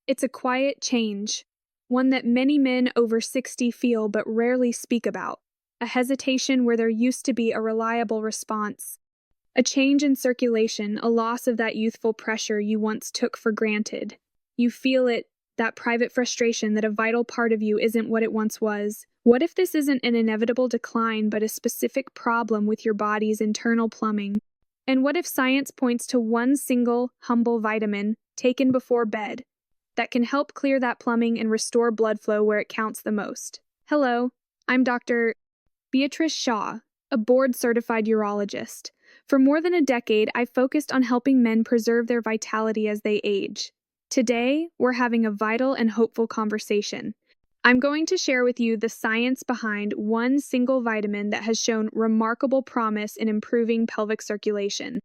It's a quiet change, one that many men over 60 feel but rarely speak about, a hesitation where there used to be a reliable response, a change in circulation, a loss of that youthful pressure you once took for granted. You feel it, that private frustration that a vital part of you isn't what it once was. What if this isn't an inevitable decline but a specific problem with your body's internal plumbing? And what if science points to one single, humble vitamin taken before bed that can help clear that plumbing and restore blood flow where it counts the most? Hello, I'm Dr. Beatrice Shaw, a board-certified urologist. For more than a decade, I've focused on helping men preserve their vitality as they age. Today, we're having a vital and hopeful conversation. I'm going to share with you the science behind one single vitamin that has shown remarkable promise in improving pelvic circulation.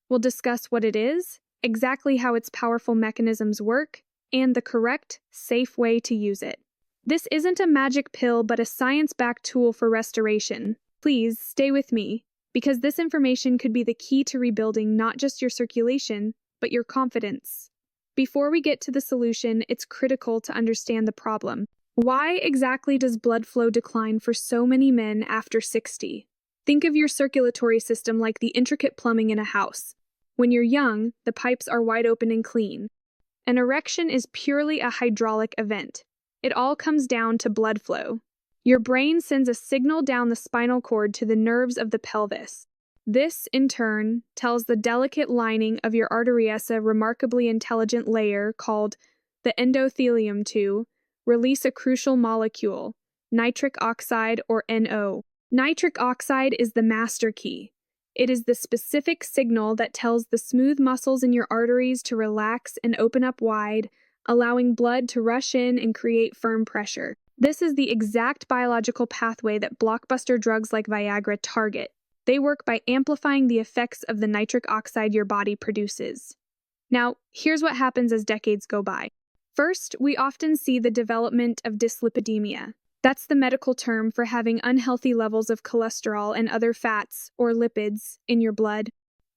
We'll discuss what it is, exactly how its powerful mechanisms work, and the correct, safe way to use it. This isn't a magic pill, but a science-backed tool for restoration. Please stay with me, because this information could be the key to rebuilding not just your circulation, but your confidence. Before we get to the solution, it's critical to understand the problem. Why exactly does blood flow decline for so many men after 60? Think of your circulatory system like the intricate plumbing in a house. When you're young, the pipes are wide open and clean. An erection is purely a hydraulic event. It all comes down to blood flow. Your brain sends a signal down the spinal cord to the nerves of the pelvis. This, in turn, tells the delicate lining of your arteries, a remarkably intelligent layer called the endothelium, to release a crucial molecule, nitric oxide or NO. Nitric oxide is the master key. It is the specific signal that tells the smooth muscles in your arteries to relax and open up wide, allowing blood to rush in and create firm pressure. This is the exact biological pathway that blockbuster drugs like Viagra target. They work by amplifying the effects of the nitric oxide your body produces. Now, here's what happens as decades go by. First, we often see the development of dyslipidemia. That's the medical term for having unhealthy levels of cholesterol and other fats, or lipids, in your blood.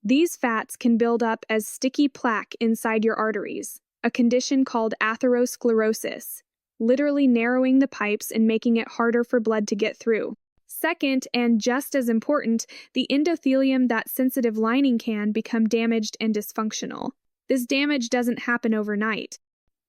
These fats can build up as sticky plaque inside your arteries, a condition called atherosclerosis, literally narrowing the pipes and making it harder for blood to get through. Second, and just as important, the endothelium, that sensitive lining, can become damaged and dysfunctional. This damage doesn't happen overnight.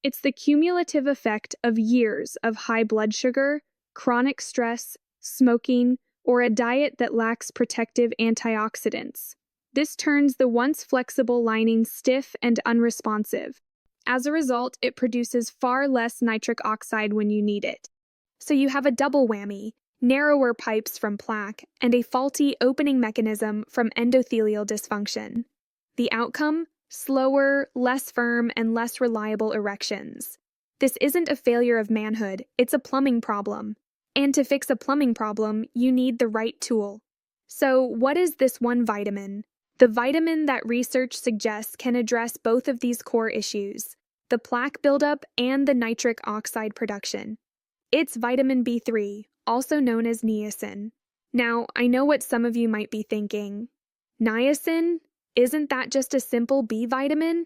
It's the cumulative effect of years of high blood sugar, chronic stress, smoking, or a diet that lacks protective antioxidants. This turns the once flexible lining stiff and unresponsive. As a result, it produces far less nitric oxide when you need it. So you have a double whammy: narrower pipes from plaque and a faulty opening mechanism from endothelial dysfunction. The outcome? Slower, less firm, and less reliable erections. This isn't a failure of manhood, it's a plumbing problem. And to fix a plumbing problem, you need the right tool. So, what is this one vitamin? The vitamin that research suggests can address both of these core issues, the plaque buildup and the nitric oxide production. It's vitamin B3, also known as niacin. Now, I know what some of you might be thinking. Niacin? Isn't that just a simple B vitamin?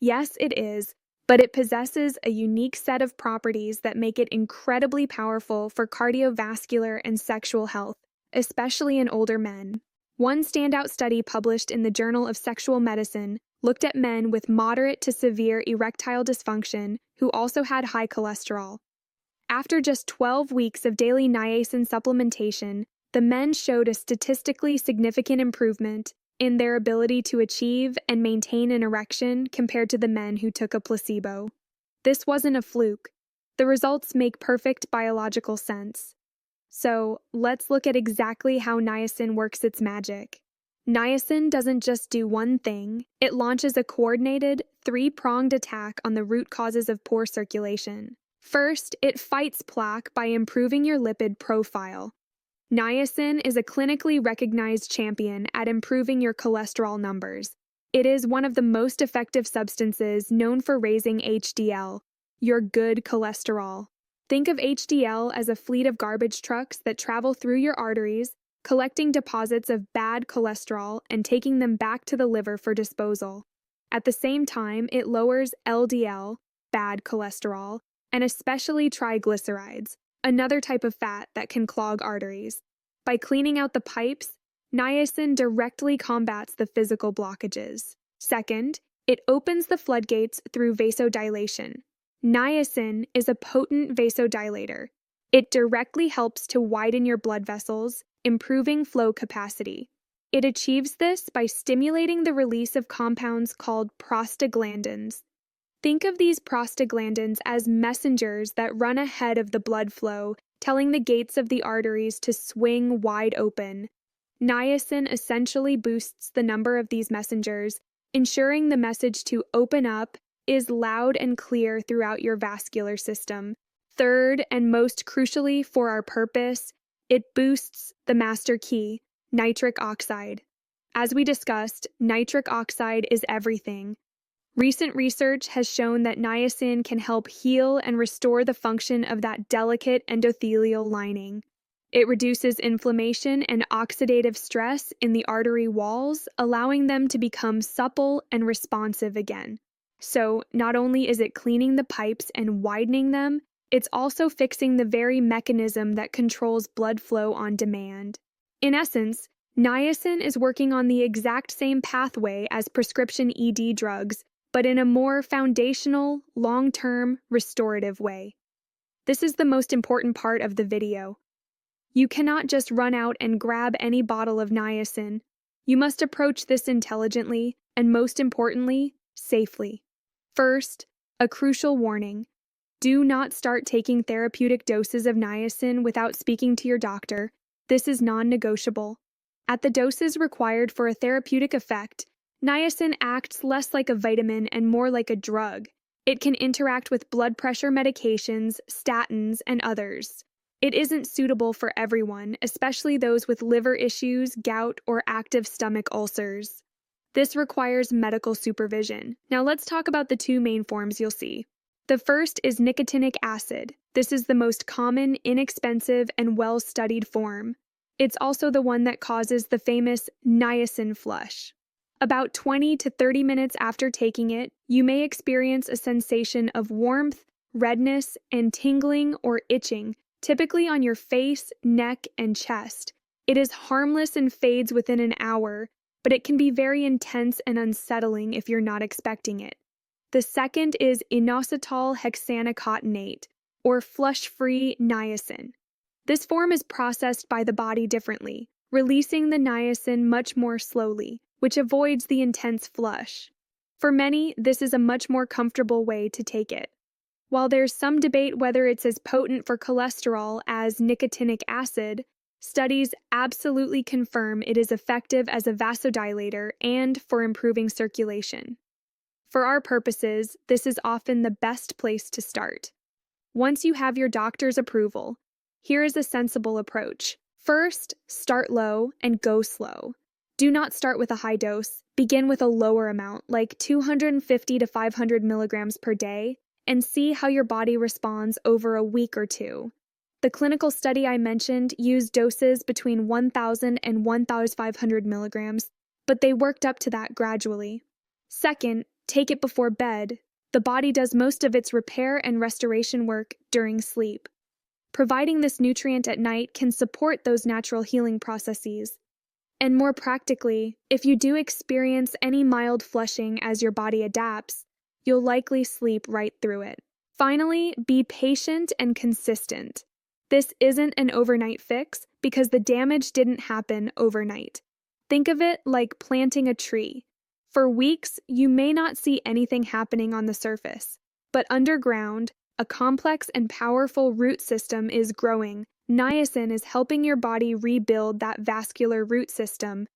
Yes, it is, but it possesses a unique set of properties that make it incredibly powerful for cardiovascular and sexual health, especially in older men. One standout study published in the Journal of Sexual Medicine looked at men with moderate to severe erectile dysfunction who also had high cholesterol. After just 12 weeks of daily niacin supplementation, the men showed a statistically significant improvement in their ability to achieve and maintain an erection compared to the men who took a placebo. This wasn't a fluke. The results make perfect biological sense. So, let's look at exactly how niacin works its magic. Niacin doesn't just do one thing, it launches a coordinated, three-pronged attack on the root causes of poor circulation. First, it fights plaque by improving your lipid profile. Niacin is a clinically recognized champion at improving your cholesterol numbers. It is one of the most effective substances known for raising HDL, your good cholesterol. Think of HDL as a fleet of garbage trucks that travel through your arteries, collecting deposits of bad cholesterol and taking them back to the liver for disposal. At the same time, it lowers LDL, bad cholesterol, and especially triglycerides, another type of fat that can clog arteries. By cleaning out the pipes, niacin directly combats the physical blockages. Second, it opens the floodgates through vasodilation. Niacin is a potent vasodilator. It directly helps to widen your blood vessels, improving flow capacity. It achieves this by stimulating the release of compounds called prostaglandins. Think of these prostaglandins as messengers that run ahead of the blood flow, telling the gates of the arteries to swing wide open. Niacin essentially boosts the number of these messengers, ensuring the message to open up is loud and clear throughout your vascular system. Third, and most crucially for our purpose, it boosts the master key, nitric oxide. As we discussed, nitric oxide is everything. Recent research has shown that niacin can help heal and restore the function of that delicate endothelial lining. It reduces inflammation and oxidative stress in the artery walls, allowing them to become supple and responsive again. So, not only is it cleaning the pipes and widening them, it's also fixing the very mechanism that controls blood flow on demand. In essence, niacin is working on the exact same pathway as prescription ED drugs, but in a more foundational, long-term, restorative way. This is the most important part of the video. You cannot just run out and grab any bottle of niacin. You must approach this intelligently, and most importantly, safely. First, a crucial warning. Do not start taking therapeutic doses of niacin without speaking to your doctor. This is non-negotiable. At the doses required for a therapeutic effect, niacin acts less like a vitamin and more like a drug. It can interact with blood pressure medications, statins, and others. It isn't suitable for everyone, especially those with liver issues, gout, or active stomach ulcers. This requires medical supervision. Now let's talk about the two main forms you'll see. The first is nicotinic acid. This is the most common, inexpensive, and well-studied form. It's also the one that causes the famous niacin flush. About 20 to 30 minutes after taking it, you may experience a sensation of warmth, redness, and tingling or itching, typically on your face, neck, and chest. It is harmless and fades within an hour, but it can be very intense and unsettling if you're not expecting it. The second is inositol hexanicotinate, or flush-free niacin. This form is processed by the body differently, releasing the niacin much more slowly, which avoids the intense flush. For many, this is a much more comfortable way to take it. While there's some debate whether it's as potent for cholesterol as nicotinic acid, studies absolutely confirm it is effective as a vasodilator and for improving circulation. For our purposes, this is often the best place to start. Once you have your doctor's approval, here is a sensible approach. First, start low and go slow. Do not start with a high dose. Begin with a lower amount, like 250 to 500 milligrams per day, and see how your body responds over a week or two. The clinical study I mentioned used doses between 1,000 and 1,500 milligrams, but they worked up to that gradually. Second, take it before bed. The body does most of its repair and restoration work during sleep. Providing this nutrient at night can support those natural healing processes. And more practically, if you do experience any mild flushing as your body adapts, you'll likely sleep right through it. Finally, be patient and consistent. This isn't an overnight fix because the damage didn't happen overnight. Think of it like planting a tree. For weeks, you may not see anything happening on the surface, but underground, a complex and powerful root system is growing. Niacin is helping your body rebuild that vascular root system.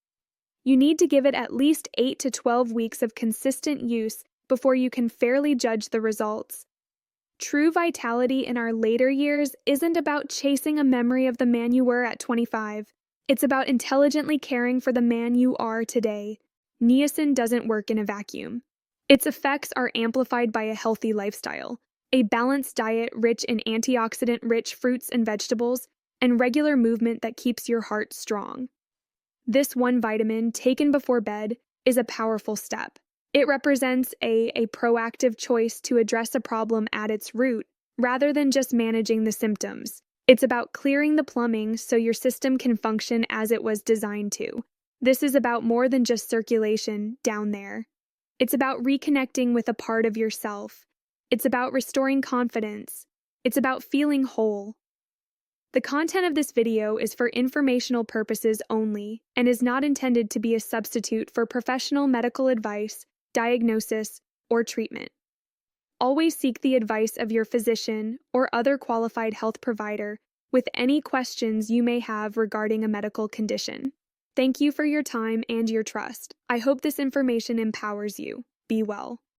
You need to give it at least 8 to 12 weeks of consistent use before you can fairly judge the results. True vitality in our later years isn't about chasing a memory of the man you were at 25. It's about intelligently caring for the man you are today. Niacin doesn't work in a vacuum. Its effects are amplified by a healthy lifestyle, a balanced diet rich in antioxidant-rich fruits and vegetables, and regular movement that keeps your heart strong. This one vitamin, taken before bed, is a powerful step. It represents a proactive choice to address a problem at its root, rather than just managing the symptoms. It's about clearing the plumbing so your system can function as it was designed to. This is about more than just circulation down there. It's about reconnecting with a part of yourself. It's about restoring confidence. It's about feeling whole. The content of this video is for informational purposes only and is not intended to be a substitute for professional medical advice, diagnosis, or treatment. Always seek the advice of your physician or other qualified health provider with any questions you may have regarding a medical condition. Thank you for your time and your trust. I hope this information empowers you. Be well.